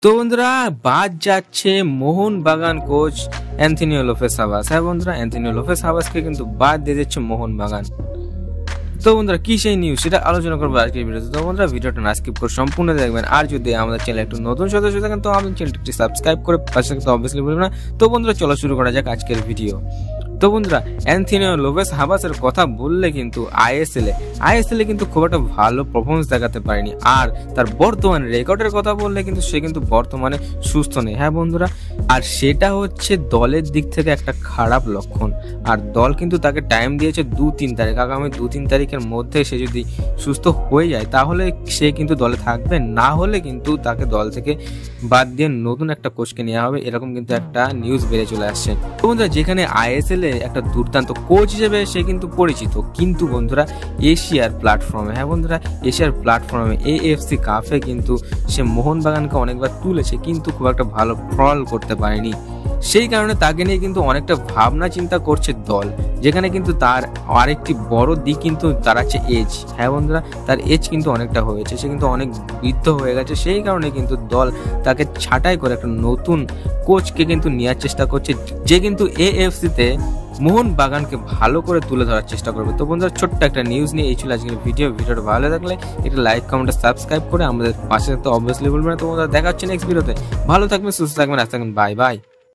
তো বন্ধুরা বাদ যাচ্ছে Mohun Bagan coach Anthony Lopez Habas. হ্যাঁ বন্ধুরা, অ্যান্থনি লোপেস হাবাসকে কিন্তু বাদ দিয়ে দিচ্ছে মোহনবাগান। তো বন্ধুরা কি সেই নিউজ সেটা আলোচনা করবো আজকের ভিডিওতে। তো বন্ধুরা ভিডিওটা না স্কিপ করে সম্পূর্ণ দেখবেন। আর যদি আমাদের চ্যানেল একটু নতুন সদস্য থাকেন তো আমাদের চ্যানেলটি সাবস্ক্রাইব করে পাশে থাকতে অবভিয়াসলি বলবেন না। তো বন্ধুরা চলো শুরু করা যাক আজকের ভিডিও। তো বন্ধুরা অ্যান্থনি লোপেস হাবাসের কথা বললে কিন্তু আইএসএল এ কিন্তু খুব একটা ভালো পারফরমেন্স দেখাতে পারেনি। আর তার বর্তমান রেকর্ডের কথা বললে কিন্তু সে কিন্তু বর্তমানে সুস্থ নেই। হ্যাঁ বন্ধুরা, আর সেটা হচ্ছে দলের দিক থেকে একটা খারাপ লক্ষণ। আর দল কিন্তু তাকে টাইম দিয়েছে 2-3 তারিখ, আগামী 2-3 তারিখের মধ্যে সে যদি সুস্থ হয়ে যায় তাহলে সে কিন্তু দলে থাকবে, না হলে কিন্তু তাকে দল থেকে বাদ দিয়ে নতুন একটা কোচকে নেওয়া হবে, এরকম কিন্তু একটা নিউজ বেড়ে চলে আসছে। তো বন্ধুরা যেখানে আইএসএল এ একটা দুর্দান্ত কোচ হিসেবে সে কিন্তু পরিচিত, কিন্তু বন্ধুরা এশিয়ার প্ল্যাটফর্মে, হ্যাঁ বন্ধুরা এশিয়ার প্ল্যাটফর্মে এএফসি কাপে কিন্তু সে মোহনবাগানকে অনেকবার তুলেছে, কিন্তু খুব একটা ভালো ফল করতে পারেনি। সেই কারণে তাকে নিয়ে কিন্তু অনেকটা ভাবনা চিন্তা করছে দল, যেখানে কিন্তু তার আরেকটি বড় দিক কিন্তু দাঁড়াচ্ছে এজ। হ্যাঁ বন্ধুরা, তার এজ কিন্তু অনেকটা হয়েছে, সে কিন্তু অনেক বৃদ্ধ হয়ে গেছে। সেই কারণে কিন্তু দল তাকে ছাঁটাই করে একটা নতুন কোচকে কিন্তু নেওয়ার চেষ্টা করছে, যে কিন্তু এএফসিতে মোহনবাগানকে ভালো করে তুলে ধরার চেষ্টা করবে। তো বন্ধুরা ছোট্ট একটা নিউজ নিয়ে এই ছিল আজকের ভিডিওটা ভালো লাগলে একটা লাইক কমেন্ট সাবস্ক্রাইব করে আমাদের পাশে থাকতে অবভিয়াসলি বলবেন না। তো বন্ধুরা দেখা হচ্ছে নেক্সট ভিডিওতে। ভালো থাকবেন, সুস্থ থাকবেন, আসতে থাকবেন, বাই বাই।